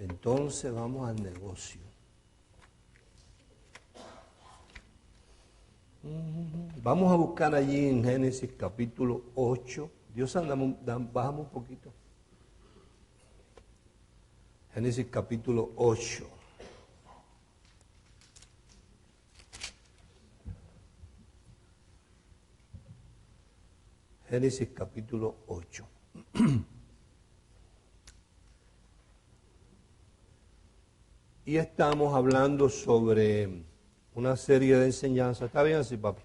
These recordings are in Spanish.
Entonces vamos al negocio. Vamos a buscar allí en Génesis capítulo 8. Dios, bajamos un poquito. Génesis capítulo 8. Génesis capítulo 8. Y estamos hablando sobre una serie de enseñanzas. ¿Está bien así, papi?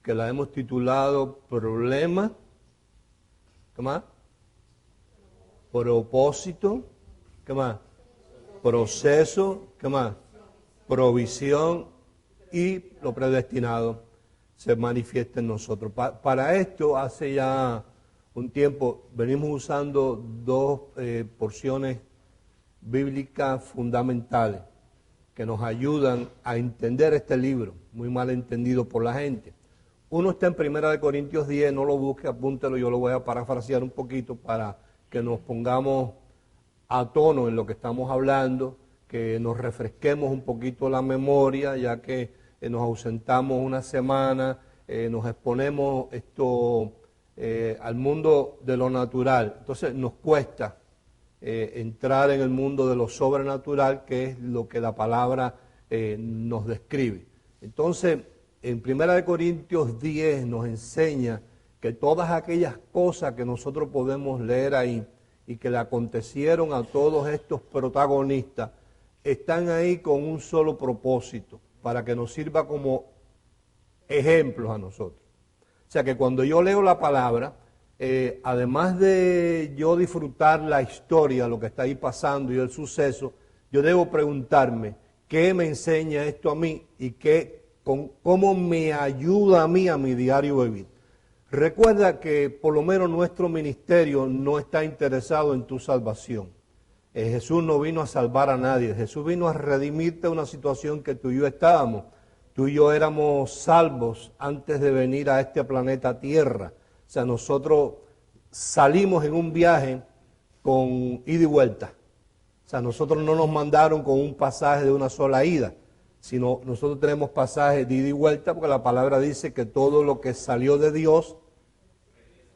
Que la hemos titulado Problema, ¿qué más? Propósito, ¿qué más? Proceso, ¿qué más? Provisión y lo predestinado se manifiesta en nosotros. Para esto, hace ya un tiempo, venimos usando dos porciones bíblicas fundamentales que nos ayudan a entender este libro, muy mal entendido por la gente. Uno está en 1 Corintios 10, no lo busque, apúntelo, yo lo voy a parafrasear un poquito para que nos pongamos a tono en lo que estamos hablando, que nos refresquemos un poquito la memoria, ya que nos ausentamos una semana, nos exponemos al mundo de lo natural. Entonces nos cuesta entrar en el mundo de lo sobrenatural, que es lo que la palabra nos describe. Entonces, en 1 Corintios 10 nos enseña que todas aquellas cosas que nosotros podemos leer ahí y que le acontecieron a todos estos protagonistas, están ahí con un solo propósito, para que nos sirva como ejemplos a nosotros. O sea que cuando yo leo la palabra, además de yo disfrutar la historia, lo que está ahí pasando y el suceso, yo debo preguntarme, ¿qué me enseña esto a mí y cómo me ayuda a mí a mi diario vivir? Recuerda que por lo menos nuestro ministerio no está interesado en tu salvación. Jesús no vino a salvar a nadie, Jesús vino a redimirte una situación que tú y yo estábamos. Tú y yo éramos salvos antes de venir a este planeta Tierra. O sea, nosotros salimos en un viaje con ida y vuelta. O sea, nosotros no nos mandaron con un pasaje de una sola ida, sino nosotros tenemos pasajes de ida y vuelta, porque la palabra dice que todo lo que salió de Dios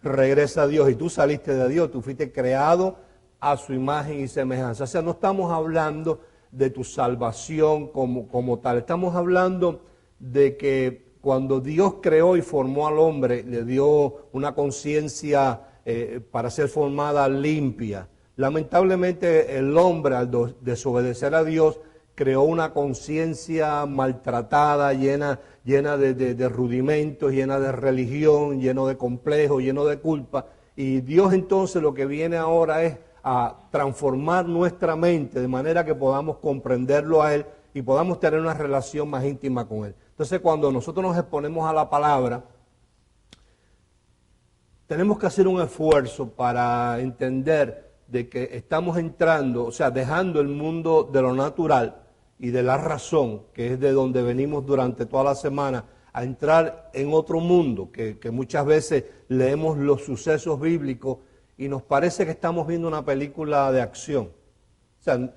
regresa a Dios, y tú saliste de Dios, tú fuiste creado a su imagen y semejanza. O sea, no estamos hablando de tu salvación como tal, estamos hablando de que cuando Dios creó y formó al hombre, le dio una conciencia para ser formada limpia. Lamentablemente el hombre, al desobedecer a Dios, creó una conciencia maltratada, llena de rudimentos, llena de religión, lleno de complejos, lleno de culpa. Y Dios entonces lo que viene ahora es a transformar nuestra mente de manera que podamos comprenderlo a Él y podamos tener una relación más íntima con Él. Entonces, cuando nosotros nos exponemos a la palabra, tenemos que hacer un esfuerzo para entender de que estamos entrando, o sea, dejando el mundo de lo natural y de la razón, que es de donde venimos durante toda la semana, a entrar en otro mundo, que muchas veces leemos los sucesos bíblicos y nos parece que estamos viendo una película de acción. O sea,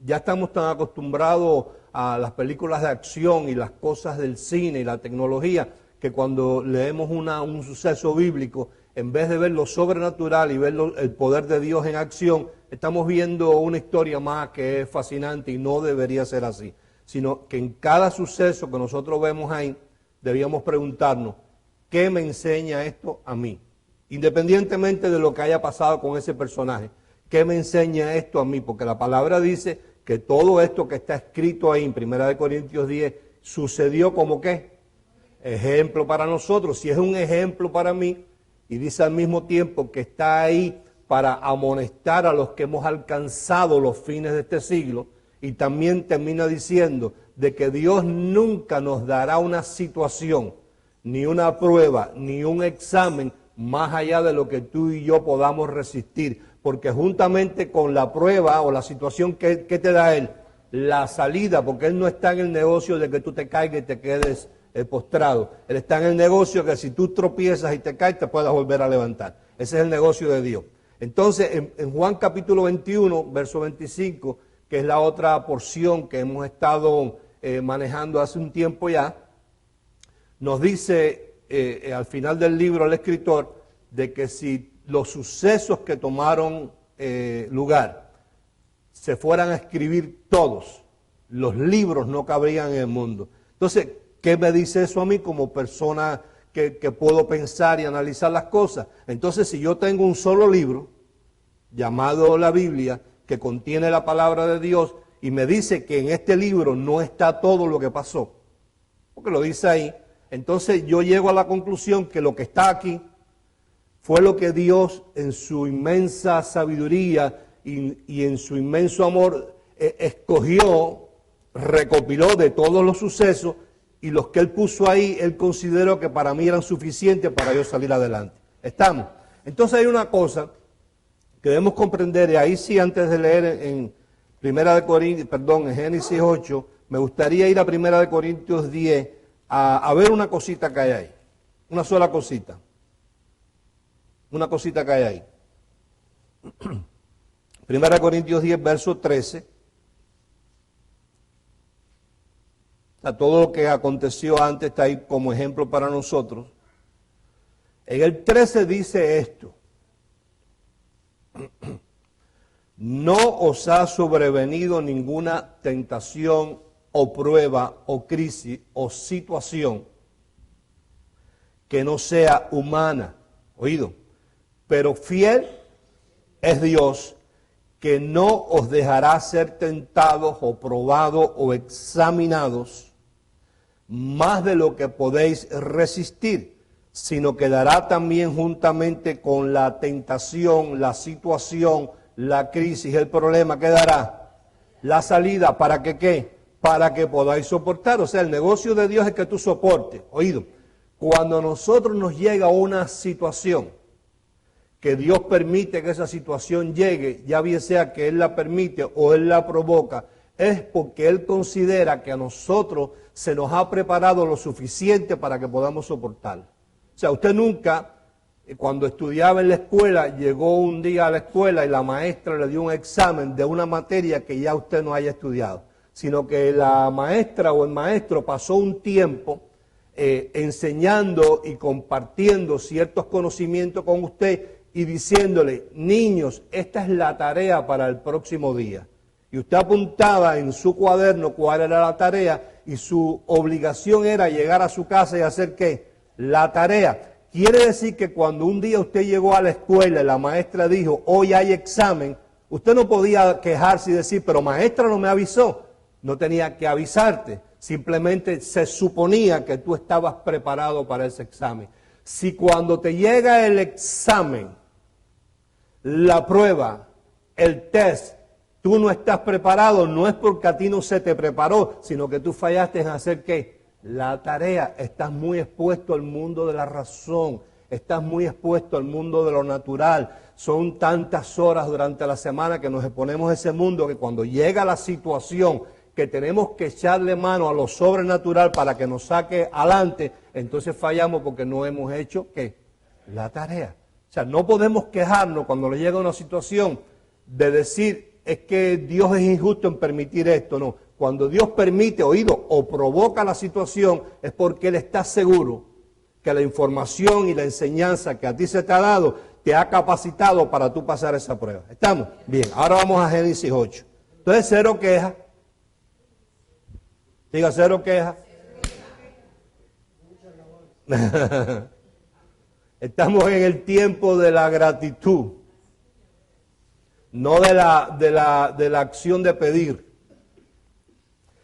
ya estamos tan acostumbrados a las películas de acción y las cosas del cine y la tecnología, que cuando leemos un suceso bíblico, en vez de ver lo sobrenatural y ver el poder de Dios en acción, estamos viendo una historia más que es fascinante y no debería ser así. Sino que en cada suceso que nosotros vemos ahí, debíamos preguntarnos, ¿qué me enseña esto a mí? Independientemente de lo que haya pasado con ese personaje, ¿qué me enseña esto a mí? Porque la palabra dice que todo esto que está escrito ahí en 1 Corintios 10 sucedió como ¿qué? Ejemplo para nosotros. Si es un ejemplo para mí, y dice al mismo tiempo que está ahí para amonestar a los que hemos alcanzado los fines de este siglo, y también termina diciendo de que Dios nunca nos dará una situación, ni una prueba, ni un examen más allá de lo que tú y yo podamos resistir, porque juntamente con la prueba o la situación que te da Él, la salida, porque Él no está en el negocio de que tú te caigas y te quedes postrado. Él está en el negocio que si tú tropiezas y te caes, te puedas volver a levantar. Ese es el negocio de Dios. Entonces, en Juan capítulo 21, verso 25, que es la otra porción que hemos estado manejando hace un tiempo ya, nos dice al final del libro el escritor de que si los sucesos que tomaron lugar se fueran a escribir todos, los libros no cabrían en el mundo. Entonces, ¿qué me dice eso a mí como persona que puedo pensar y analizar las cosas? Entonces, si yo tengo un solo libro llamado la Biblia, que contiene la palabra de Dios, y me dice que en este libro no está todo lo que pasó, porque lo dice ahí, entonces yo llego a la conclusión que lo que está aquí fue lo que Dios en su inmensa sabiduría y en su inmenso amor escogió, recopiló de todos los sucesos, y los que Él puso ahí, Él consideró que para mí eran suficientes para yo salir adelante. ¿Estamos? Entonces hay una cosa que debemos comprender, y ahí sí, antes de leer en en Génesis 8, me gustaría ir a 1 Corintios 10 a ver una cosita que hay ahí. Una sola cosita. Una cosita que hay ahí. 1 Corintios 10, verso 13. O sea, todo lo que aconteció antes está ahí como ejemplo para nosotros. En el 13 dice esto: no os ha sobrevenido ninguna tentación o prueba o crisis o situación que no sea humana, oído, pero fiel es Dios, que no os dejará ser tentados o probados o examinados más de lo que podéis resistir, sino que dará también juntamente con la tentación, la situación, la crisis, el problema, ¿qué dará? La salida, ¿para que qué? Para que podáis soportar. O sea, el negocio de Dios es que tú soportes. Oído, cuando a nosotros nos llega una situación, que Dios permite que esa situación llegue, ya bien sea que Él la permite o Él la provoca, es porque Él considera que a nosotros se nos ha preparado lo suficiente para que podamos soportarla. O sea, usted nunca, cuando estudiaba en la escuela, llegó un día a la escuela y la maestra le dio un examen de una materia que ya usted no haya estudiado, sino que la maestra o el maestro pasó un tiempo enseñando y compartiendo ciertos conocimientos con usted y diciéndole: niños, esta es la tarea para el próximo día. Y usted apuntaba en su cuaderno cuál era la tarea, y su obligación era llegar a su casa y hacer ¿qué? La tarea. Quiere decir que cuando un día usted llegó a la escuela y la maestra dijo: hoy hay examen, usted no podía quejarse y decir: pero maestra no me avisó. No tenía que avisarte, simplemente se suponía que tú estabas preparado para ese examen. Si cuando te llega el examen, la prueba, el test, tú no estás preparado, no es porque a ti no se te preparó, sino que tú fallaste en hacer ¿qué? La tarea. Estás muy expuesto al mundo de la razón, estás muy expuesto al mundo de lo natural. Son tantas horas durante la semana que nos exponemos a ese mundo que cuando llega la situación que tenemos que echarle mano a lo sobrenatural para que nos saque adelante, entonces fallamos porque no hemos hecho ¿qué? La tarea. O sea, no podemos quejarnos cuando le llega una situación de decir: es que Dios es injusto en permitir esto. No, cuando Dios permite, oído, o provoca la situación, es porque Él está seguro que la información y la enseñanza que a ti se te ha dado te ha capacitado para tú pasar esa prueba. ¿Estamos? Bien, ahora vamos a Génesis 8. Entonces, cero queja. Diga, cero queja. Estamos en el tiempo de la gratitud, no de la acción de pedir.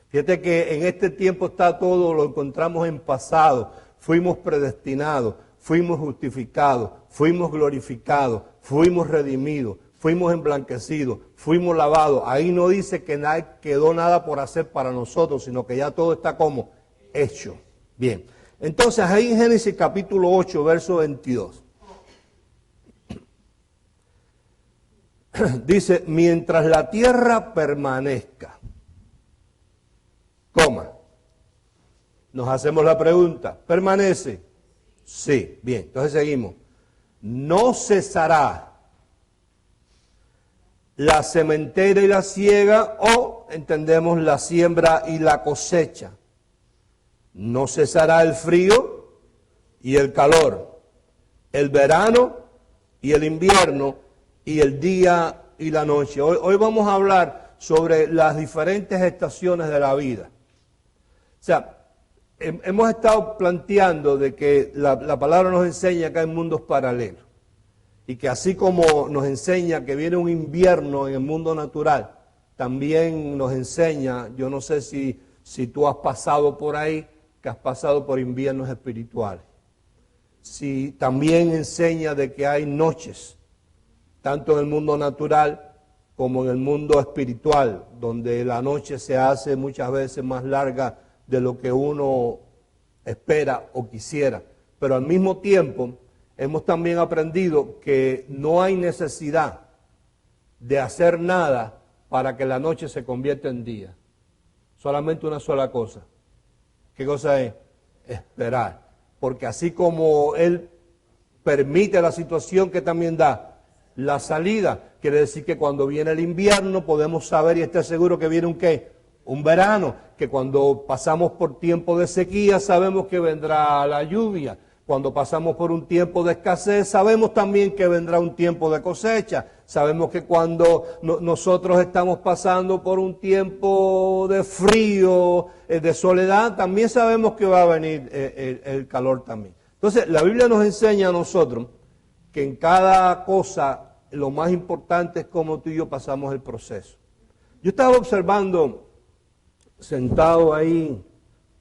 Fíjate que en este tiempo está todo, lo encontramos en pasado. Fuimos predestinados, fuimos justificados, fuimos glorificados, fuimos redimidos, fuimos emblanquecidos, fuimos lavados. Ahí no dice que quedó nada por hacer para nosotros, sino que ya todo está como hecho. Bien. Entonces, ahí en Génesis capítulo 8, verso 22, dice: mientras la tierra permanezca, coma, nos hacemos la pregunta, ¿permanece? Sí, bien, entonces seguimos. No cesará la sementera y la siega, o entendemos la siembra y la cosecha. No cesará el frío y el calor, el verano y el invierno, y el día y la noche. Hoy vamos a hablar sobre las diferentes estaciones de la vida. O sea, hemos estado planteando de que la palabra nos enseña que hay mundos paralelos. Y que así como nos enseña que viene un invierno en el mundo natural, también nos enseña, yo no sé si tú has pasado por ahí, que has pasado por inviernos espirituales. Si también enseña de que hay noches, tanto en el mundo natural como en el mundo espiritual, donde la noche se hace muchas veces más larga de lo que uno espera o quisiera. Pero al mismo tiempo, hemos también aprendido que no hay necesidad de hacer nada para que la noche se convierta en día. Solamente una sola cosa. ¿Qué cosa es? Esperar. Porque así como Él permite la situación, que también da la salida. Quiere decir que cuando viene el invierno podemos saber y estar seguros que viene un ¿qué? Un verano. Que cuando pasamos por tiempo de sequía sabemos que vendrá la lluvia. Cuando pasamos por un tiempo de escasez, sabemos también que vendrá un tiempo de cosecha. Sabemos que cuando nosotros estamos pasando por un tiempo de frío, de soledad, también sabemos que va a venir el calor también. Entonces, la Biblia nos enseña a nosotros que en cada cosa lo más importante es cómo tú y yo pasamos el proceso. Yo estaba observando, sentado ahí,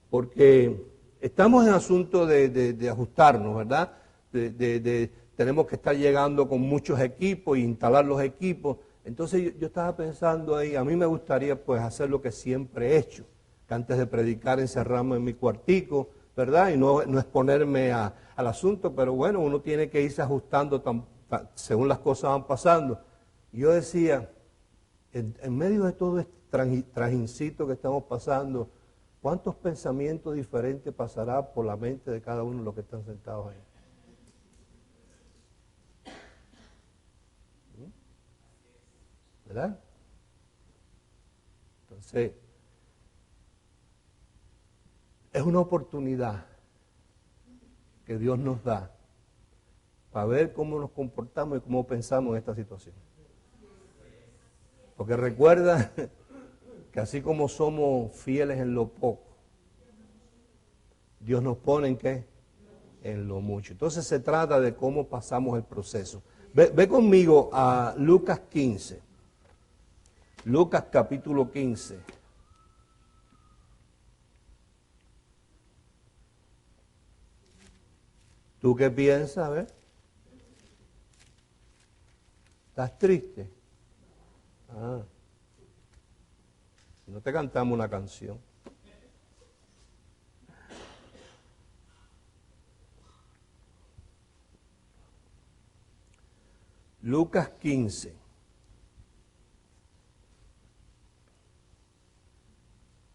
porque estamos en asunto de ajustarnos, ¿verdad? Tenemos que estar llegando con muchos equipos e instalar los equipos. Entonces yo estaba pensando ahí, a mí me gustaría pues hacer lo que siempre he hecho, que antes de predicar encerrarme en mi cuartico, ¿verdad? Y no exponerme al asunto, pero bueno, uno tiene que irse ajustando según las cosas van pasando. Y yo decía, en medio de todo este trajincito que estamos pasando, ¿cuántos pensamientos diferentes pasará por la mente de cada uno de los que están sentados ahí? ¿Verdad? Entonces, es una oportunidad que Dios nos da para ver cómo nos comportamos y cómo pensamos en esta situación. Porque recuerda que así como somos fieles en lo poco, Dios nos pone en ¿qué? En lo mucho. Entonces se trata de cómo pasamos el proceso. Ve conmigo a Lucas 15. Lucas capítulo 15. ¿Tú qué piensas? ¿Ves? ¿Estás triste? Ah. No te cantamos una canción. Lucas 15.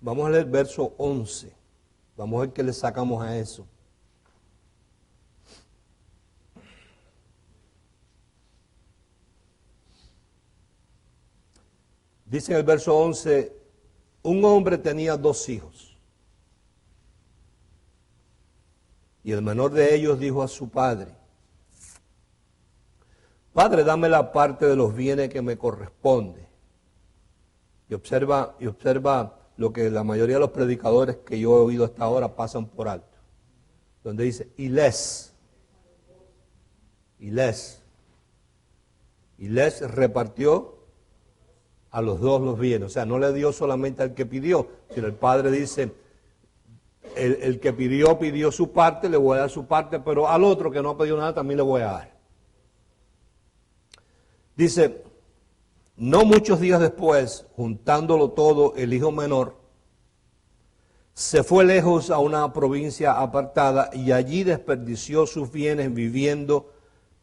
Vamos a leer verso 11. Vamos a ver qué le sacamos a eso. Dice en el verso 11, un hombre tenía 2 hijos. Y el menor de ellos dijo a su padre, Padre, dame la parte de los bienes que me corresponde. Y observa lo que la mayoría de los predicadores que yo he oído hasta ahora pasan por alto. Donde dice, y les repartió a los 2 los bienes. O sea, no le dio solamente al que pidió, sino el padre dice, el que pidió su parte, le voy a dar su parte, pero al otro que no ha pedido nada también le voy a dar. Dice, no muchos días después, juntándolo todo, el hijo menor se fue lejos a una provincia apartada y allí desperdició sus bienes viviendo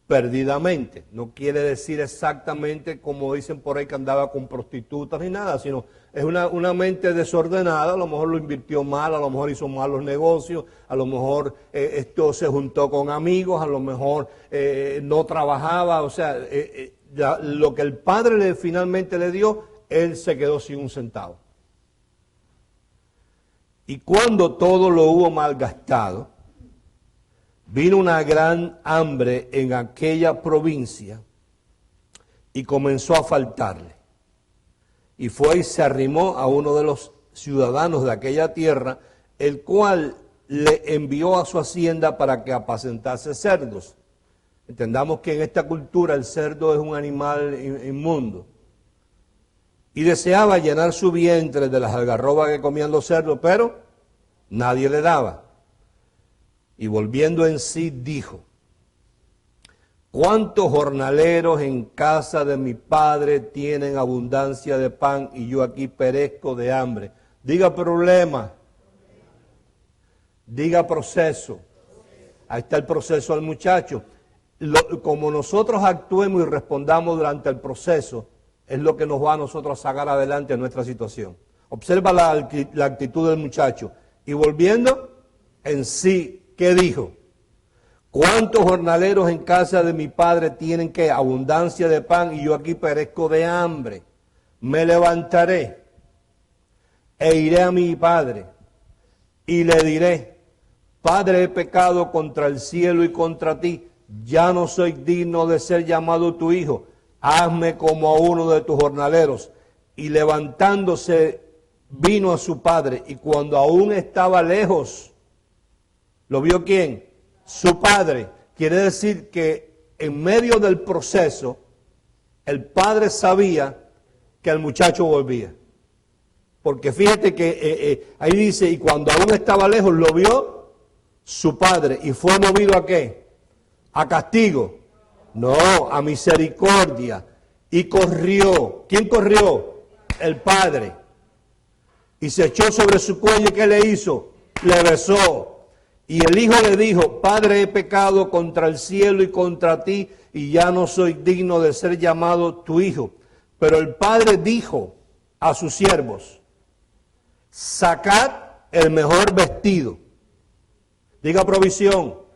perdidamente. No quiere decir exactamente como dicen por ahí que andaba con prostitutas ni nada, sino es una mente desordenada. A lo mejor lo invirtió mal, a lo mejor hizo malos negocios, a lo mejor esto se juntó con amigos, a lo mejor no trabajaba, o sea, lo que el padre finalmente le dio, él se quedó sin un centavo. Y cuando todo lo hubo malgastado, vino una gran hambre en aquella provincia y comenzó a faltarle. Y fue y se arrimó a uno de los ciudadanos de aquella tierra, el cual le envió a su hacienda para que apacentase cerdos. Entendamos que en esta cultura el cerdo es un animal inmundo. Y deseaba llenar su vientre de las algarrobas que comían los cerdos, pero nadie le daba. Y volviendo en sí dijo: ¿cuántos jornaleros en casa de mi padre tienen abundancia de pan y yo aquí perezco de hambre? Diga problema, diga proceso. Ahí está el proceso del muchacho. Como nosotros actuemos y respondamos durante el proceso, es lo que nos va a nosotros a sacar adelante en nuestra situación. Observa la actitud del muchacho. Y volviendo en sí, ¿qué dijo? ¿Cuántos jornaleros en casa de mi padre tienen que abundancia de pan y yo aquí perezco de hambre? Me levantaré e iré a mi padre y le diré: Padre, he pecado contra el cielo y contra ti, ya no soy digno de ser llamado tu hijo, hazme como a uno de tus jornaleros. Y levantándose vino a su padre, y cuando aún estaba lejos, ¿lo vio quién? Su padre. Quiere decir que en medio del proceso, el padre sabía que el muchacho volvía. Porque fíjate que ahí dice, y cuando aún estaba lejos, lo vio su padre, y fue movido ¿a qué? ¿A castigo? No, a misericordia. Y corrió. ¿Quién corrió? El padre. Y se echó sobre su cuello, ¿y qué le hizo? Le besó. Y el hijo le dijo: Padre, he pecado contra el cielo y contra ti, y ya no soy digno de ser llamado tu hijo. Pero el padre dijo a sus siervos: sacad el mejor vestido, diga provisión,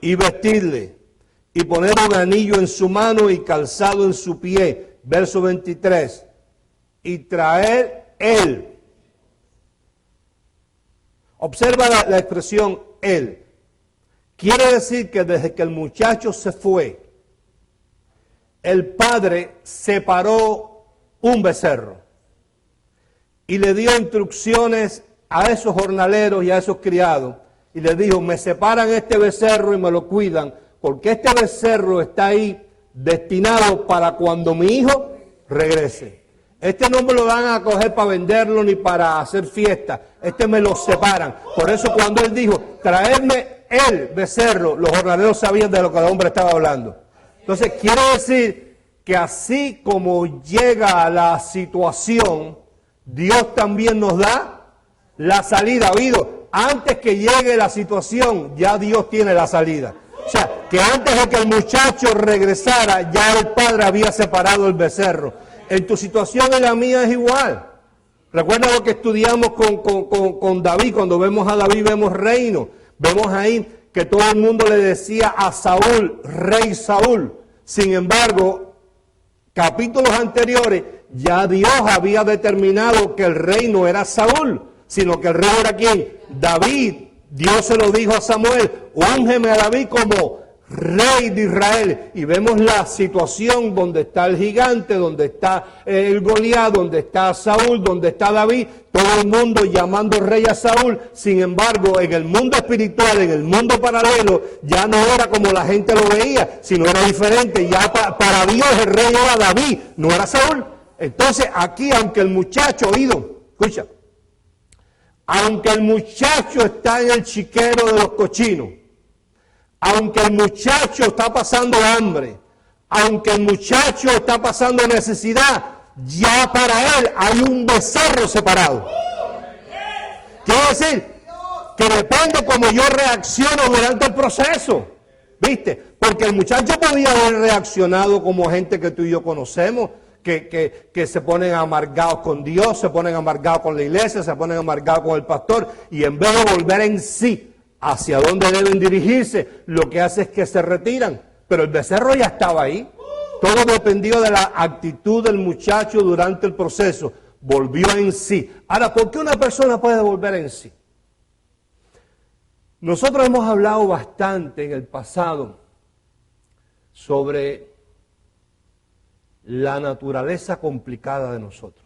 y vestidle, y poner un anillo en su mano y calzado en su pie. Verso 23. Y traer él. Observa la expresión él. Quiere decir que desde que el muchacho se fue, el padre separó un becerro y le dio instrucciones a esos jornaleros y a esos criados. Y le dijo: me separan este becerro y me lo cuidan, porque este becerro está ahí destinado para cuando mi hijo regrese. Este no me lo van a coger para venderlo ni para hacer fiesta. Este me lo separan. Por eso cuando él dijo: traedme el becerro, los jornaleros sabían de lo que el hombre estaba hablando. Entonces quiere decir que así como llega la situación, Dios también nos da la salida. ¿Oído? Antes que llegue la situación, ya Dios tiene la salida. O sea, que antes de que el muchacho regresara, ya el padre había separado el becerro. En tu situación y la mía es igual. Recuerda lo que estudiamos con David. Cuando vemos a David, vemos reino. Vemos ahí que todo el mundo le decía a Saúl, rey Saúl. Sin embargo, capítulos anteriores, ya Dios había determinado que el rey no era Saúl, sino que el rey era ¿quién? David. Dios se lo dijo a Samuel: úngeme a David como rey de Israel. Y vemos la situación donde está el gigante, donde está el Goliat, donde está Saúl, donde está David, todo el mundo llamando rey a Saúl. Sin embargo, en el mundo espiritual, en el mundo paralelo, ya no era como la gente lo veía, sino era diferente. Ya para Dios el rey era David, no era Saúl. Entonces aquí, aunque el muchacho, oído, escucha, aunque el muchacho está en el chiquero de los cochinos, aunque el muchacho está pasando hambre, aunque el muchacho está pasando necesidad, ya para él hay un becerro separado. Quiere decir que depende cómo yo reacciono durante el proceso, ¿viste? Porque el muchacho podía haber reaccionado como gente que tú y yo conocemos, que se ponen amargados con Dios, se ponen amargados con la iglesia, se ponen amargados con el pastor, y en vez de volver en sí hacia dónde deben dirigirse, lo que hace es que se retiran. Pero el becerro ya estaba ahí. Todo dependió de la actitud del muchacho durante el proceso. Volvió en sí. Ahora, ¿por qué una persona puede volver en sí? Nosotros hemos hablado bastante en el pasado sobre la naturaleza complicada de nosotros.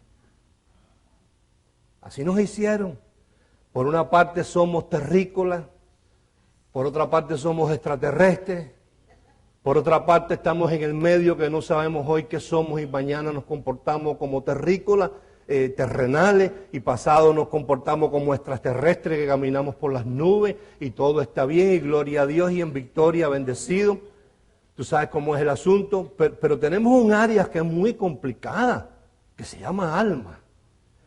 Así nos hicieron. Por una parte somos terrícolas, por otra parte somos extraterrestres, por otra parte estamos en el medio que no sabemos hoy qué somos y mañana nos comportamos como terrícolas, terrenales, y pasado nos comportamos como extraterrestres que caminamos por las nubes y todo está bien y gloria a Dios y en victoria, bendecido. Tú sabes cómo es el asunto, pero tenemos un área que es muy complicada, que se llama alma.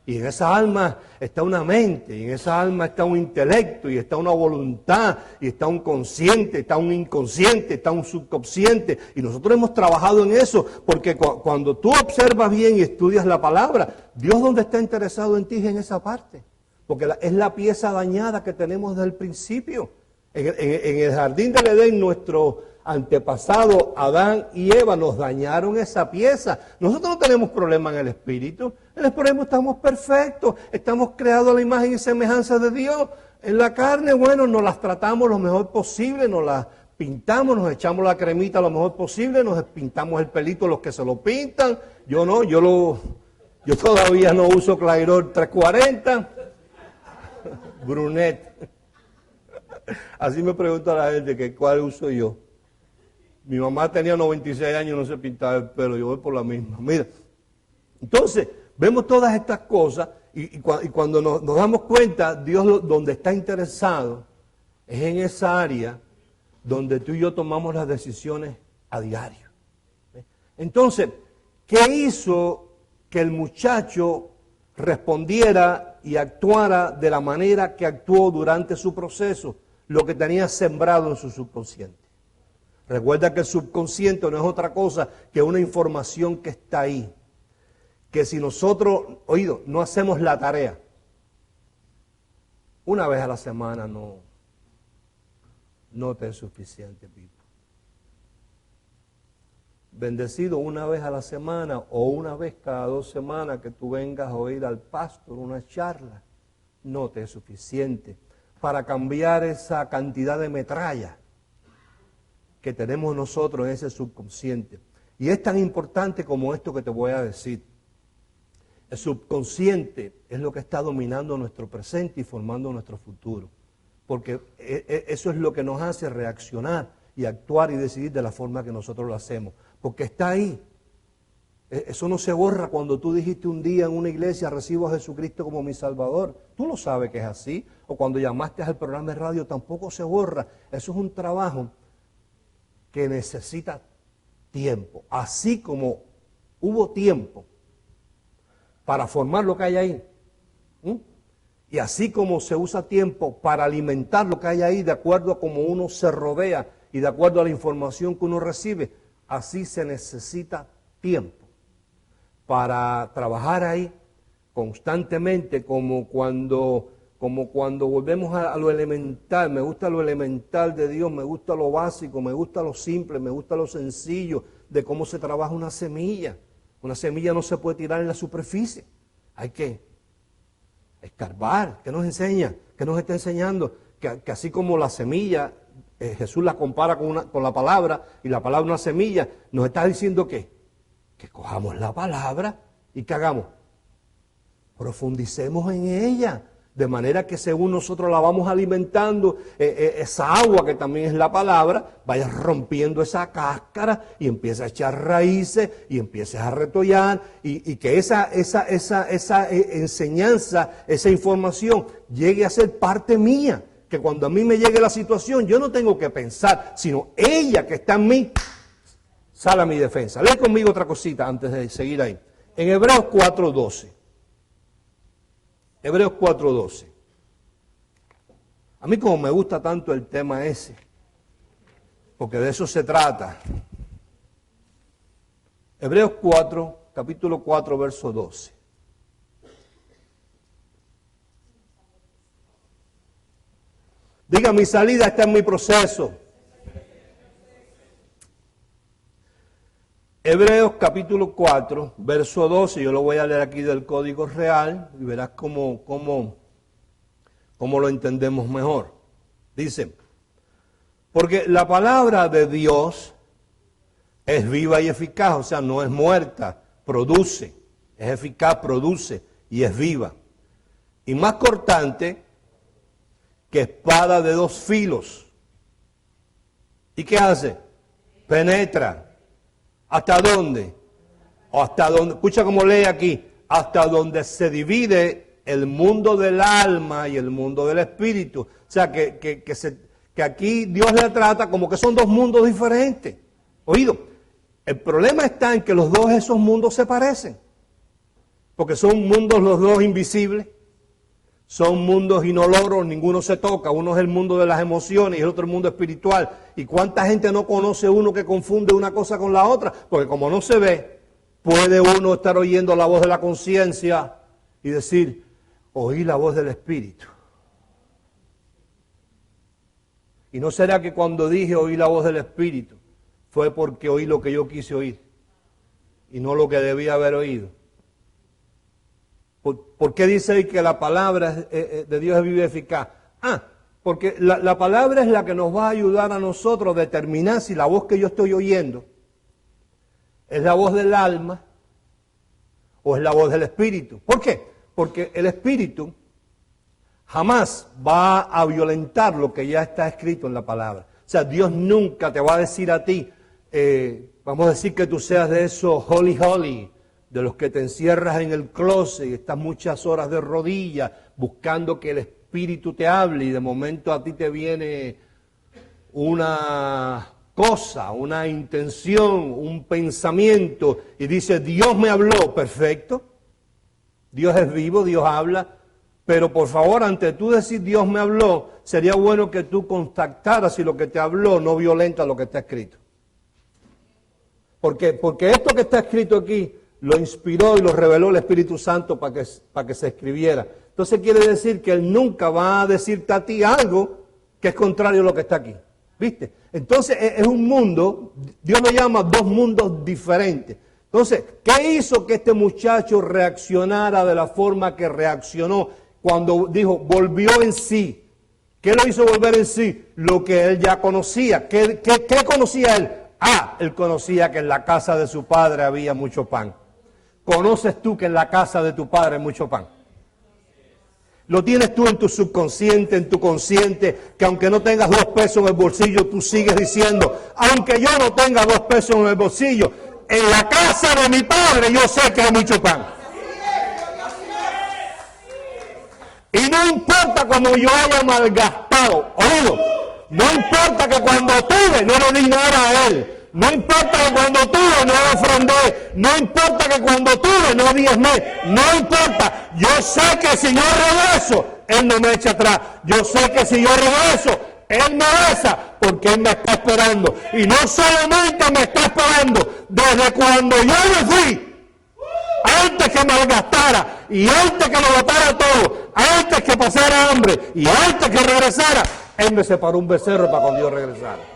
Y en esa alma está una mente, y en esa alma está un intelecto, y está una voluntad, y está un consciente, está un inconsciente, está un subconsciente. Y nosotros hemos trabajado en eso, porque cuando tú observas bien y estudias la palabra, Dios donde está interesado en ti es en esa parte. Porque es la pieza dañada que tenemos desde el principio. En el jardín del Edén, nuestro antepasado Adán y Eva nos dañaron esa pieza. Nosotros no tenemos problema en el espíritu. En el espíritu estamos perfectos. Estamos creados a la imagen y semejanza de Dios. En la carne, bueno, nos las tratamos lo mejor posible, nos las pintamos, nos echamos la cremita lo mejor posible, nos pintamos el pelito los que se lo pintan. Yo no, yo todavía no uso Clairol 340. Brunet. Así me pregunta la gente que cuál uso yo. Mi mamá tenía 96 años y no se pintaba el pelo, yo voy por la misma. Mira, entonces vemos todas estas cosas y cuando nos damos cuenta, Dios donde está interesado es en esa área donde tú y yo tomamos las decisiones a diario. Entonces, ¿qué hizo que el muchacho respondiera y actuara de la manera que actuó durante su proceso? Lo que tenía sembrado en su subconsciente. Recuerda que el subconsciente no es otra cosa que una información que está ahí. Que si nosotros, no hacemos la tarea, una vez a la semana no te es suficiente, Pipo. Bendecido una vez a la semana o una vez cada 2 semanas que tú vengas a oír al pastor una charla, no te es suficiente para cambiar esa cantidad de metralla que tenemos nosotros en ese subconsciente. Y es tan importante como esto que te voy a decir. El subconsciente es lo que está dominando nuestro presente y formando nuestro futuro. Porque eso es lo que nos hace reaccionar y actuar y decidir de la forma que nosotros lo hacemos. Porque está ahí. Eso no se borra cuando tú dijiste un día en una iglesia, recibo a Jesucristo como mi Salvador. Tú lo sabes que es así. O cuando llamaste al programa de radio tampoco se borra. Eso es un trabajo que necesita tiempo. Así como hubo tiempo para formar lo que hay ahí. Y así como se usa tiempo para alimentar lo que hay ahí de acuerdo a cómo uno se rodea y de acuerdo a la información que uno recibe, así se necesita tiempo para trabajar ahí constantemente, como cuando volvemos a lo elemental. Me gusta lo elemental de Dios, me gusta lo básico, me gusta lo simple, me gusta lo sencillo de cómo se trabaja una semilla. Una semilla no se puede tirar en la superficie, hay que escarbar. ¿Qué nos enseña? ¿Qué nos está enseñando? Que así como la semilla, Jesús la compara con la palabra, y la palabra una semilla, nos está diciendo que cojamos la palabra y que hagamos, profundicemos en ella, de manera que según nosotros la vamos alimentando, esa agua que también es la palabra, vaya rompiendo esa cáscara y empieza a echar raíces y empieces a retollar y que esa enseñanza, esa información llegue a ser parte mía. Que cuando a mí me llegue la situación, yo no tengo que pensar, sino ella que está en mí, sale a mi defensa. Lee conmigo otra cosita antes de seguir ahí. En Hebreos 4:12. Hebreos 4:12. A mí como me gusta tanto el tema ese, porque de eso se trata. Hebreos 4, capítulo 4, verso 12. Diga, mi salida está en mi proceso. Hebreos capítulo 4, verso 12, yo lo voy a leer aquí del Código Real y verás cómo lo entendemos mejor. Dice, porque la palabra de Dios es viva y eficaz, o sea, no es muerta, produce, es eficaz, produce y es viva. Y más cortante que espada de dos filos. ¿Y qué hace? Penetra. ¿Hasta dónde? Hasta donde, escucha cómo lee aquí, hasta donde se divide el mundo del alma y el mundo del espíritu. O sea, que aquí Dios le trata como que son dos mundos diferentes. Oído, el problema está en que los dos esos mundos se parecen. Porque son mundos los dos invisibles. Son mundos inoloros, ninguno se toca. Uno es el mundo de las emociones y el otro el mundo espiritual. ¿Y cuánta gente no conoce uno que confunde una cosa con la otra? Porque como no se ve, puede uno estar oyendo la voz de la conciencia y decir, oí la voz del espíritu. ¿Y no será que cuando dije oí la voz del espíritu, fue porque oí lo que yo quise oír y no lo que debía haber oído? ¿Por qué dice ahí que la palabra de Dios es viva y eficaz? Porque la palabra es la que nos va a ayudar a nosotros a determinar si la voz que yo estoy oyendo es la voz del alma o es la voz del espíritu. ¿Por qué? Porque el espíritu jamás va a violentar lo que ya está escrito en la palabra. O sea, Dios nunca te va a decir a ti, vamos a decir que tú seas de esos holy, de los que te encierras en el closet y estás muchas horas de rodillas buscando que el Espíritu te hable y de momento a ti te viene una cosa, una intención, un pensamiento y dice, Dios me habló, perfecto, Dios es vivo, Dios habla, pero por favor, antes de tú decir Dios me habló, sería bueno que tú contactaras si lo que te habló no violenta lo que está escrito. Porque esto que está escrito aquí lo inspiró y lo reveló el Espíritu Santo para que se escribiera. Entonces quiere decir que Él nunca va a decirte a ti algo que es contrario a lo que está aquí. ¿Viste? Entonces es un mundo, Dios lo llama dos mundos diferentes. Entonces, ¿qué hizo que este muchacho reaccionara de la forma que reaccionó cuando dijo, volvió en sí? ¿Qué lo hizo volver en sí? Lo que él ya conocía. ¿Qué conocía él? Él conocía que en la casa de su padre había mucho pan. ¿Conoces tú que en la casa de tu padre hay mucho pan? Lo tienes tú en tu subconsciente, en tu consciente, que aunque no tengas 2 pesos en el bolsillo, tú sigues diciendo, aunque yo no tenga 2 pesos en el bolsillo, en la casa de mi padre yo sé que hay mucho pan. Y no importa cómo yo haya malgastado, oído, no importa que cuando tuve no le di nada a él. No importa que cuando tuve no ofrendé, no importa que cuando tuve no diezmé, no importa. Yo sé que si yo regreso, Él no me echa atrás. Yo sé que si yo regreso, Él me besa porque Él me está esperando. Y no solamente me está esperando, desde cuando yo me fui, antes que malgastara, y antes que lo botara todo, antes que pasara hambre, y antes que regresara, Él me separó un becerro para cuando yo regresara.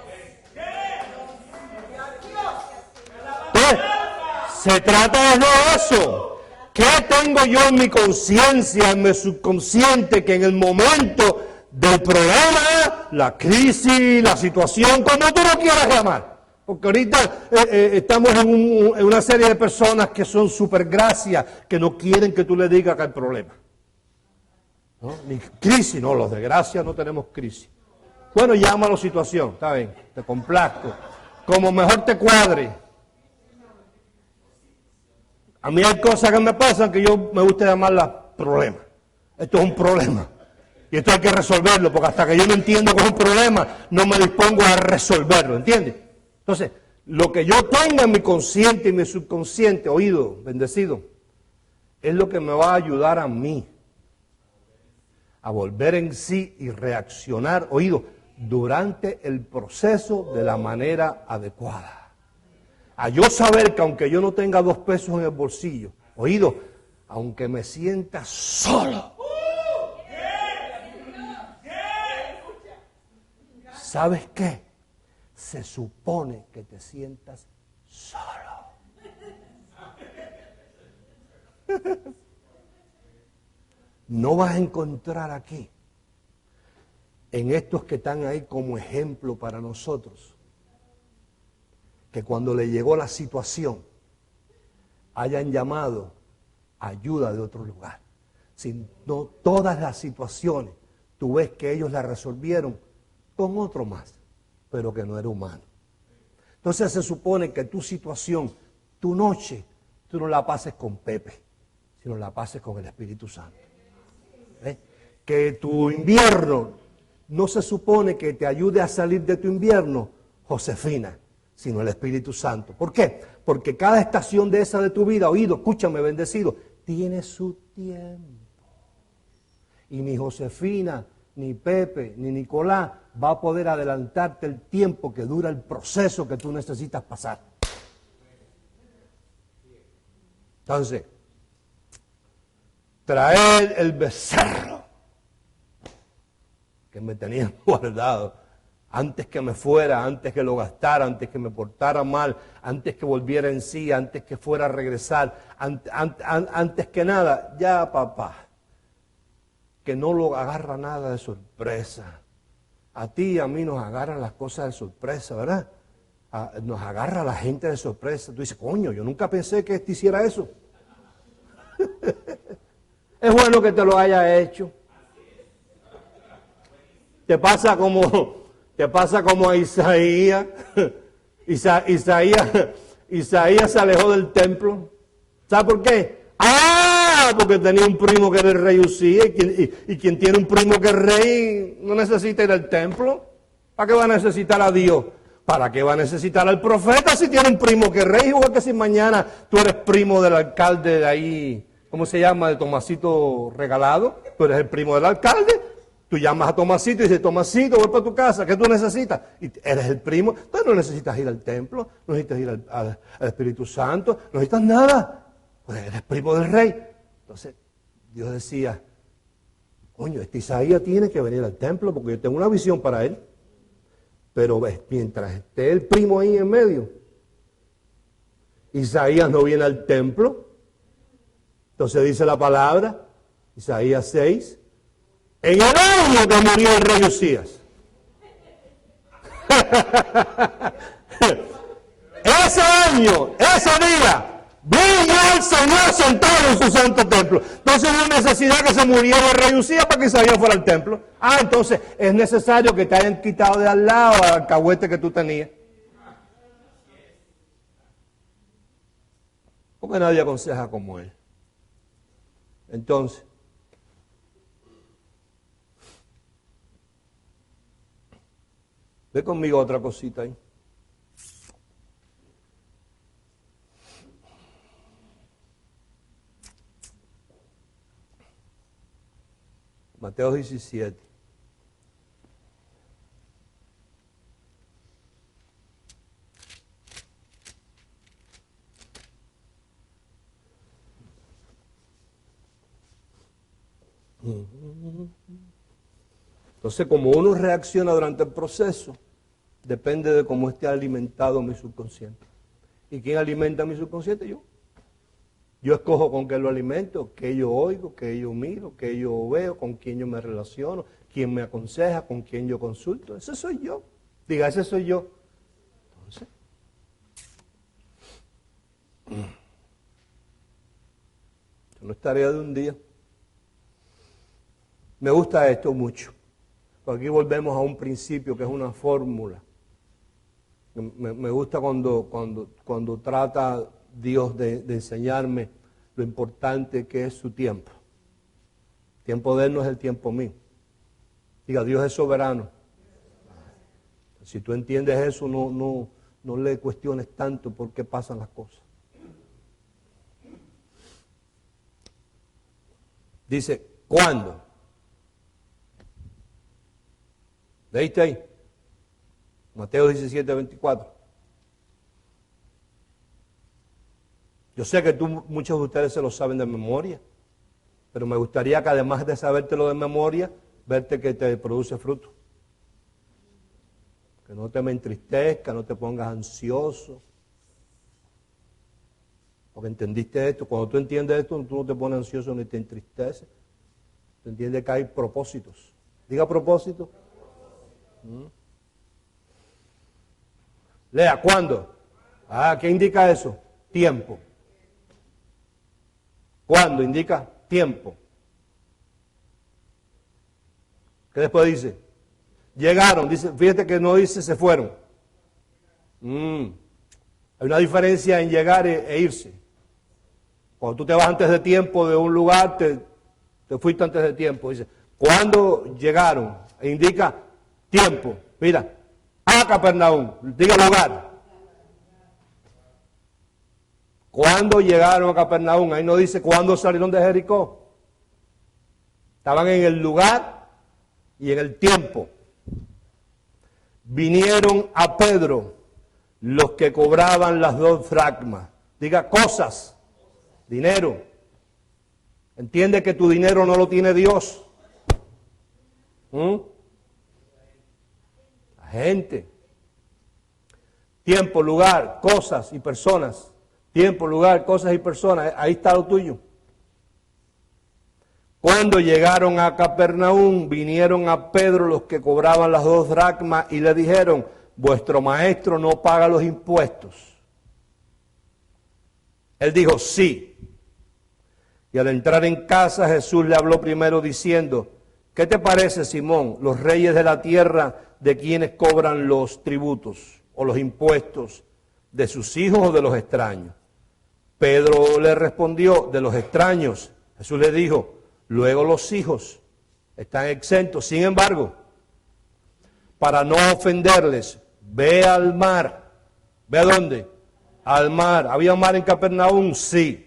Se trata de eso. ¿Qué tengo yo en mi conciencia, en mi subconsciente, que en el momento del problema, la crisis, la situación, como tú lo quieras llamar? Porque ahorita estamos en una serie de personas que son supergracias, que no quieren que tú le digas que hay problema. ¿No? Ni crisis, no, los de gracia no tenemos crisis. Bueno, llámalo situación, está bien, te complazco, como mejor te cuadre. A mí hay cosas que me pasan que yo me gusta llamarlas problemas. Esto es un problema. Y esto hay que resolverlo, porque hasta que yo no entiendo que es un problema, no me dispongo a resolverlo, ¿entiendes? Entonces, lo que yo tenga en mi consciente y mi subconsciente, oído, bendecido, es lo que me va a ayudar a mí a volver en sí y reaccionar, oído, durante el proceso de la manera adecuada. A yo saber que aunque yo no tenga 2 pesos en el bolsillo, oído, aunque me sienta solo, ¿sabes qué? Se supone que te sientas solo. No vas a encontrar aquí, en estos que están ahí como ejemplo para nosotros, que cuando le llegó la situación hayan llamado ayuda de otro lugar. Sino todas las situaciones, tú ves que ellos las resolvieron con otro más, pero que no era humano. Entonces se supone que tu situación, tu noche, tú no la pases con Pepe, sino la pases con el Espíritu Santo. ¿Ves? Que tu invierno no se supone que te ayude a salir de tu invierno, Josefina, sino el Espíritu Santo. ¿Por qué? Porque cada estación de esa de tu vida, oído, escúchame, bendecido, tiene su tiempo. Y ni Josefina, ni Pepe, ni Nicolás va a poder adelantarte el tiempo que dura el proceso que tú necesitas pasar. Entonces, traer el becerro que me tenían guardado, antes que me fuera, antes que lo gastara, antes que me portara mal, antes que volviera en sí, antes que fuera a regresar, antes que nada, ya papá, que no lo agarra nada de sorpresa. A ti y a mí nos agarran las cosas de sorpresa, ¿verdad? Nos agarra la gente de sorpresa. Tú dices, coño, yo nunca pensé que este hiciera eso. Es bueno que te lo haya hecho. Te pasa como a Isaías. Isaías se alejó del templo. ¿Sabe por qué? Porque tenía un primo que era el rey Usías, y quien tiene un primo que es rey no necesita ir al templo. ¿Para qué va a necesitar a Dios? ¿Para qué va a necesitar al profeta si tiene un primo que es rey? Igual que si mañana tú eres primo del alcalde de ahí, ¿cómo se llama? De Tomasito Regalado. Tú eres el primo del alcalde. Tú llamas a Tomasito y dices, Tomasito, voy para tu casa, ¿qué tú necesitas? Y eres el primo, entonces no necesitas ir al templo, no necesitas ir al Espíritu Santo, no necesitas nada, pues eres primo del rey. Entonces Dios decía, coño, este Isaías tiene que venir al templo porque yo tengo una visión para él. Pero mientras esté el primo ahí en medio, Isaías no viene al templo. Entonces dice la palabra, Isaías 6, en el año que murió el rey Usías. Ese año, ese día, vino el Señor sentado en su santo templo. Entonces no hay necesidad que se muriera el rey Usías para que Isaías fuera al templo. Entonces es necesario que te hayan quitado de al lado al alcahuete que tú tenías. Porque nadie aconseja como él. Entonces, ve conmigo otra cosita ahí. Mateo 17. Entonces, como uno reacciona durante el proceso, depende de cómo esté alimentado mi subconsciente. ¿Y quién alimenta mi subconsciente? Yo. Yo escojo con qué lo alimento, qué yo oigo, qué yo miro, qué yo veo, con quién yo me relaciono, quién me aconseja, con quién yo consulto. Ese soy yo. Diga, ese soy yo. Entonces, no es tarea de un día. Me gusta esto mucho. Porque aquí volvemos a un principio que es una fórmula. Me gusta cuando trata Dios de enseñarme lo importante que es su tiempo. El tiempo de Él no es el tiempo mío. Diga, Dios es soberano. Si tú entiendes eso, no le cuestiones tanto por qué pasan las cosas. Dice, ¿cuándo? ¿Leíste ahí? Mateo 17, 24. Yo sé que muchos de ustedes se lo saben de memoria, pero me gustaría que además de sabértelo de memoria, verte que te produce fruto. Que no te me entristezca, no te pongas ansioso. Porque entendiste esto. Cuando tú entiendes esto, tú no te pones ansioso ni te entristeces. Tú entiendes que hay propósitos. Diga propósito. Lea, ¿cuándo? ¿Qué indica eso? Tiempo. ¿Cuándo? Indica tiempo. ¿Qué después dice? Llegaron, dice, fíjate que no dice se fueron. Hay una diferencia en llegar e irse. Cuando tú te vas antes de tiempo de un lugar, te fuiste antes de tiempo. Dice, ¿cuándo llegaron? E indica tiempo. Mira, a Capernaum, diga lugar. ¿Cuándo llegaron a Capernaum? Ahí no dice cuándo salieron de Jericó. Estaban en el lugar y en el tiempo. Vinieron a Pedro los que cobraban las 2 dracmas. Diga cosas, dinero. Entiende que tu dinero no lo tiene Dios. La gente. Tiempo, lugar, cosas y personas. Tiempo, lugar, cosas y personas. Ahí está lo tuyo. Cuando llegaron a Capernaum, vinieron a Pedro los que cobraban las 2 dracmas y le dijeron, vuestro maestro no paga los impuestos. Él dijo, sí. Y al entrar en casa, Jesús le habló primero diciendo, ¿qué te parece, Simón, los reyes de la tierra de quienes cobran los tributos o los impuestos, de sus hijos o de los extraños? Pedro le respondió, de los extraños. Jesús le dijo, luego los hijos están exentos. Sin embargo, para no ofenderles, ve al mar. ¿Ve a dónde? Al mar. ¿Había mar en Capernaum? Sí.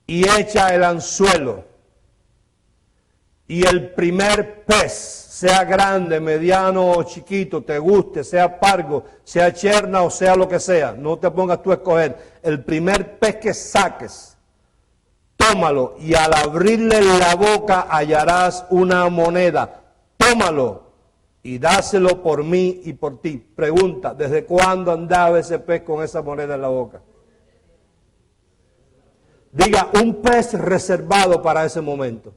Y echa el anzuelo. Y el primer pez, sea grande, mediano o chiquito, te guste, sea pargo, sea cherna o sea lo que sea, no te pongas tú a escoger. El primer pez que saques, tómalo y al abrirle la boca hallarás una moneda. Tómalo y dáselo por mí y por ti. Pregunta, ¿desde cuándo andaba ese pez con esa moneda en la boca? Diga, un pez reservado para ese momento.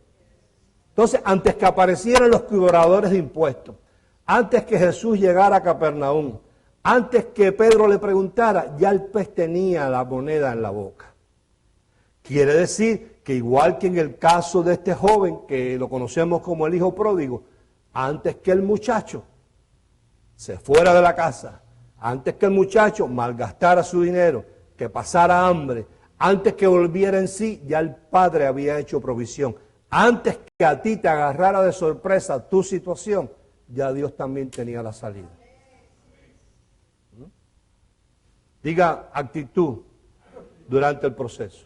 Entonces, antes que aparecieran los cobradores de impuestos, antes que Jesús llegara a Capernaum, antes que Pedro le preguntara, ya el pez tenía la moneda en la boca. Quiere decir que igual que en el caso de este joven, que lo conocemos como el hijo pródigo, antes que el muchacho se fuera de la casa, antes que el muchacho malgastara su dinero, que pasara hambre, antes que volviera en sí, ya el Padre había hecho provisión. Antes que a ti te agarrara de sorpresa tu situación, ya Dios también tenía la salida. Diga actitud durante el proceso.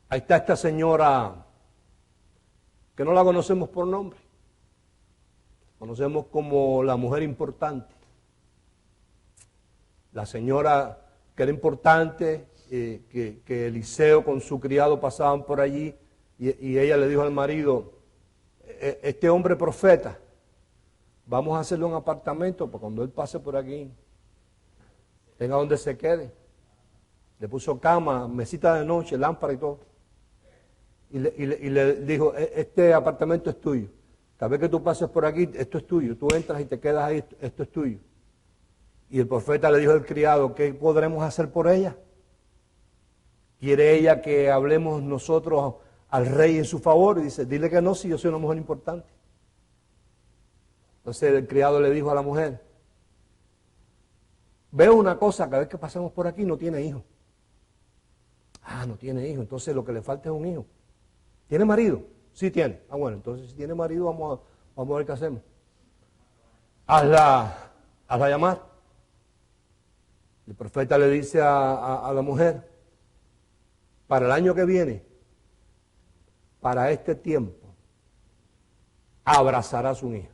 Ahí está esta señora que no la conocemos por nombre. Conocemos como la mujer importante. La señora que era importante, que Eliseo con su criado pasaban por allí y ella le dijo al marido, este hombre profeta, vamos a hacerle un apartamento para cuando él pase por aquí, tenga donde se quede. Le puso cama, mesita de noche, lámpara y todo. Y le dijo, este apartamento es tuyo. Cada vez que tú pases por aquí, esto es tuyo. Tú entras y te quedas ahí, esto es tuyo. Y el profeta le dijo al criado, ¿qué podremos hacer por ella? ¿Quiere ella que hablemos nosotros al rey en su favor? Y dice, dile que no, si yo soy una mujer importante. Entonces el criado le dijo a la mujer, veo una cosa, cada vez que pasemos por aquí no tiene hijo. No tiene hijo, entonces lo que le falta es un hijo. ¿Tiene marido? Sí tiene. Bueno, entonces si tiene marido vamos a ver qué hacemos. Hazla llamar. El profeta le dice a la mujer, para el año que viene, para este tiempo, abrazarás un hijo.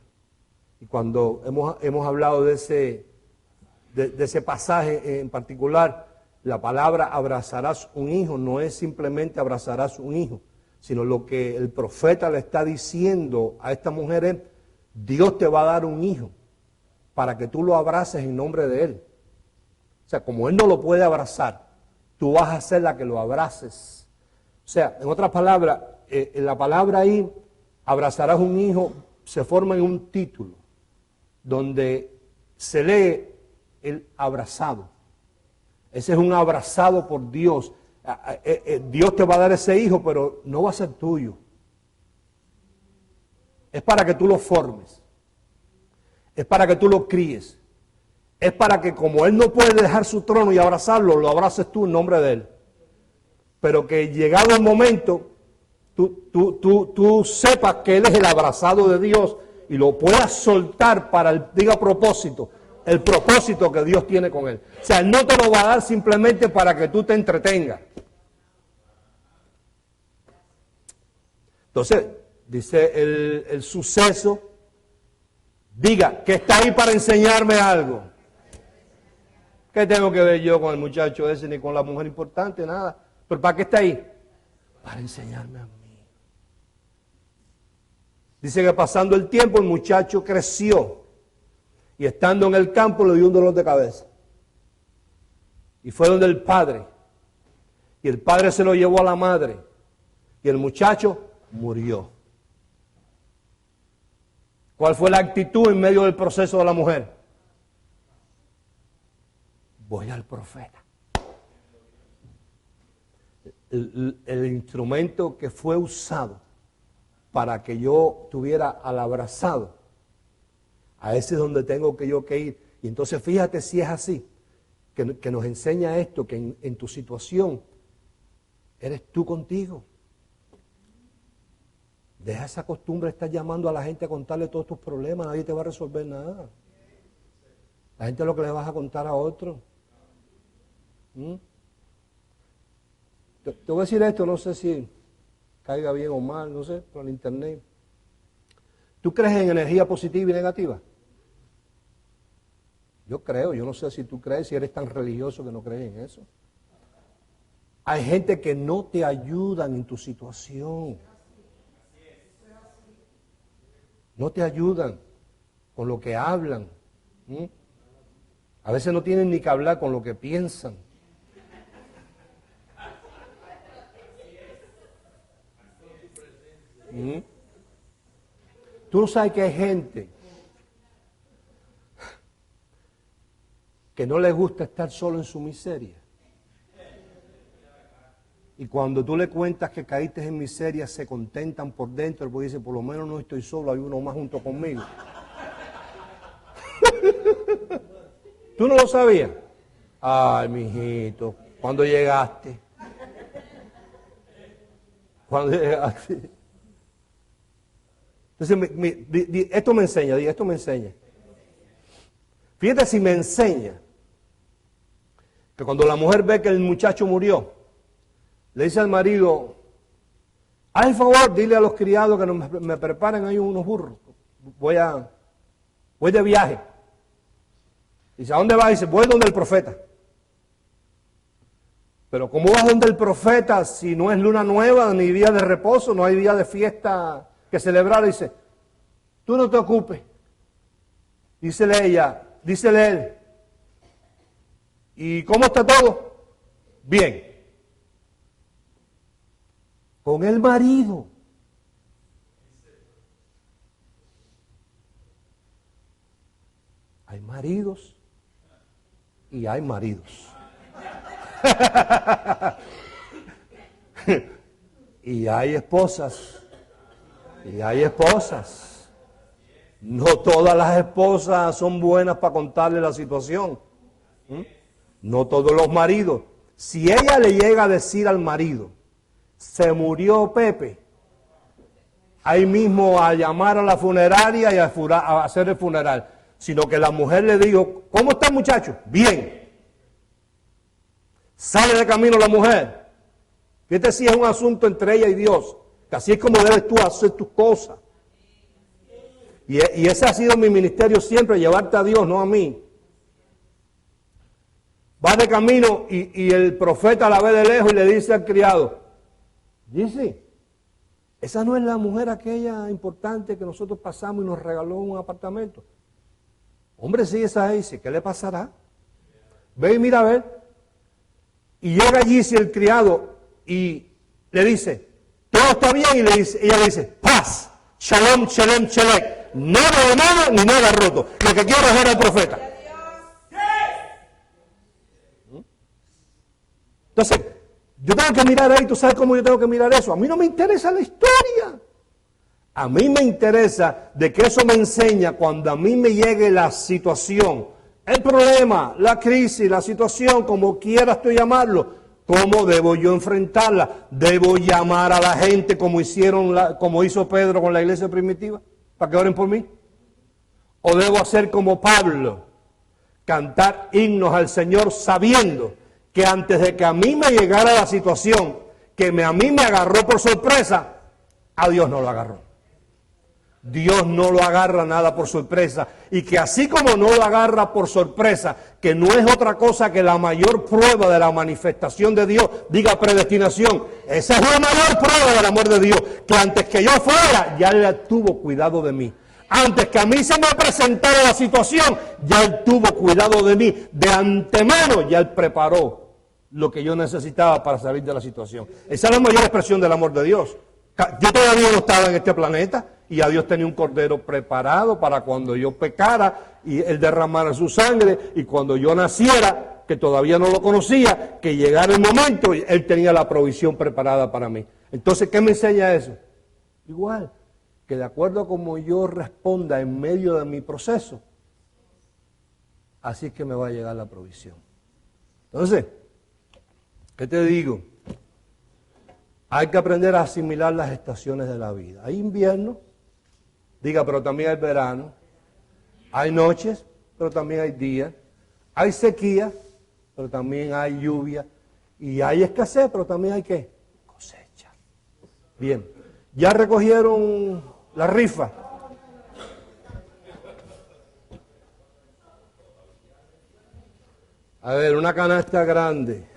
Y cuando hemos hablado de ese pasaje en particular, la palabra abrazarás un hijo no es simplemente abrazarás un hijo, sino lo que el profeta le está diciendo a esta mujer es, Dios te va a dar un hijo para que tú lo abraces en nombre de él. O sea, como él no lo puede abrazar, tú vas a ser la que lo abraces. O sea, en otras palabras, en la palabra ahí, abrazarás un hijo, se forma en un título, donde se lee el abrazado. Ese es un abrazado por Dios. Dios te va a dar ese hijo, pero no va a ser tuyo. Es para que tú lo formes. Es para que tú lo críes. Es para que como Él no puede dejar su trono y abrazarlo, lo abraces tú en nombre de Él. Pero que llegado el momento, tú sepas que Él es el abrazado de Dios y lo puedas soltar para el, diga propósito, el propósito que Dios tiene con Él. O sea, Él no te lo va a dar simplemente para que tú te entretengas. Entonces, dice el suceso, diga que está ahí para enseñarme algo. ¿Qué tengo que ver yo con el muchacho ese ni con la mujer importante? Nada. ¿Pero para qué está ahí? Para enseñarme a mí. Dice que pasando el tiempo el muchacho creció y estando en el campo le dio un dolor de cabeza. Y fue donde el padre. Y el padre se lo llevó a la madre. Y el muchacho murió. ¿Cuál fue la actitud en medio del proceso de la mujer? Voy al profeta. El instrumento que fue usado para que yo tuviera al abrazado, a ese es donde tengo que yo que ir. Y entonces fíjate si es así, que nos enseña esto, que en tu situación eres tú contigo. Deja esa costumbre de estar llamando a la gente a contarle todos tus problemas, nadie te va a resolver nada. La gente es lo que le vas a contar a otro. Te voy a decir esto, no sé si caiga bien o mal, no sé, por el internet. ¿Tú crees en energía positiva y negativa? Yo creo, yo no sé si tú crees, si eres tan religioso que no crees en eso. Hay gente que no te ayudan en tu situación. No te ayudan con lo que hablan. A veces no tienen ni que hablar con lo que piensan. Tú no sabes que hay gente que no le gusta estar solo en su miseria. Y cuando tú le cuentas que caíste en miseria, se contentan por dentro, porque dicen, por lo menos no estoy solo, hay uno más junto conmigo. ¿Tú no lo sabías? Ay, mijito, ¿cuándo llegaste? ¿Cuándo llegaste? Entonces, esto me enseña. Fíjate si me enseña que cuando la mujer ve que el muchacho murió, le dice al marido, haz el favor, dile a los criados que me preparen ahí unos burros. Voy de viaje. Dice, ¿a dónde vas? Dice, voy donde el profeta. Pero ¿cómo vas donde el profeta si no es luna nueva, ni día de reposo, no hay día de fiesta que celebrar? Dice, tú no te ocupes. Dícele él, ¿y cómo está todo? Bien. Con el marido. Hay maridos y hay maridos. Y hay esposas. Y hay esposas. No todas las esposas son buenas para contarle la situación. No todos los maridos. Si ella le llega a decir al marido, se murió Pepe, ahí mismo a llamar a la funeraria y a hacer el funeral. Sino que la mujer le dijo, ¿cómo está el muchacho? Bien. Sale de camino la mujer. Fíjate si es un asunto entre ella y Dios. Que así es como debes tú hacer tus cosas. Y ese ha sido mi ministerio siempre, llevarte a Dios, no a mí. Va de camino y el profeta la ve de lejos y le dice al criado, dice, esa no es la mujer aquella importante que nosotros pasamos y nos regaló un apartamento. Hombre, sí, esa es. ¿Qué le pasará? Ve y mira a ver. Y llega allí si el criado y le dice, todo está bien, y ella le dice, paz, shalom, shalom, shalom, nada de nada ni nada roto. Lo que quiero es ver al profeta. Entonces, yo tengo que mirar ahí, ¿tú sabes cómo yo tengo que mirar eso? A mí no me interesa la historia. A mí me interesa de que eso me enseña cuando a mí me llegue la situación, el problema, la crisis, la situación, como quieras tú llamarlo, ¿cómo debo yo enfrentarla? ¿Debo llamar a la gente como hizo Pedro con la iglesia primitiva, para que oren por mí? ¿O debo hacer como Pablo, cantar himnos al Señor sabiendo que antes de que a mí me llegara la situación, que a mí me agarró por sorpresa, a Dios no lo agarró? Dios no lo agarra nada por sorpresa, y que así como no lo agarra por sorpresa, que no es otra cosa que la mayor prueba de la manifestación de Dios, diga predestinación, esa es la mayor prueba del amor de Dios, que antes que yo fuera, ya Él tuvo cuidado de mí. Antes que a mí se me presentara la situación, ya Él tuvo cuidado de mí. De antemano ya Él preparó lo que yo necesitaba para salir de la situación. Esa es la mayor expresión del amor de Dios. Yo todavía no estaba en este planeta y ya Dios tenía un cordero preparado para cuando yo pecara y Él derramara su sangre, y cuando yo naciera, que todavía no lo conocía, que llegara el momento, Él tenía la provisión preparada para mí. Entonces, ¿qué me enseña eso? Igual, que de acuerdo a como yo responda en medio de mi proceso, así es que me va a llegar la provisión. Entonces, ¿qué te digo? Hay que aprender a asimilar las estaciones de la vida. Hay invierno, diga, pero también hay verano. Hay noches, pero también hay días. Hay sequía, pero también hay lluvia. Y hay escasez, pero también hay ¿qué? Cosecha. Bien, ¿ya recogieron la rifa? A ver, una canasta grande.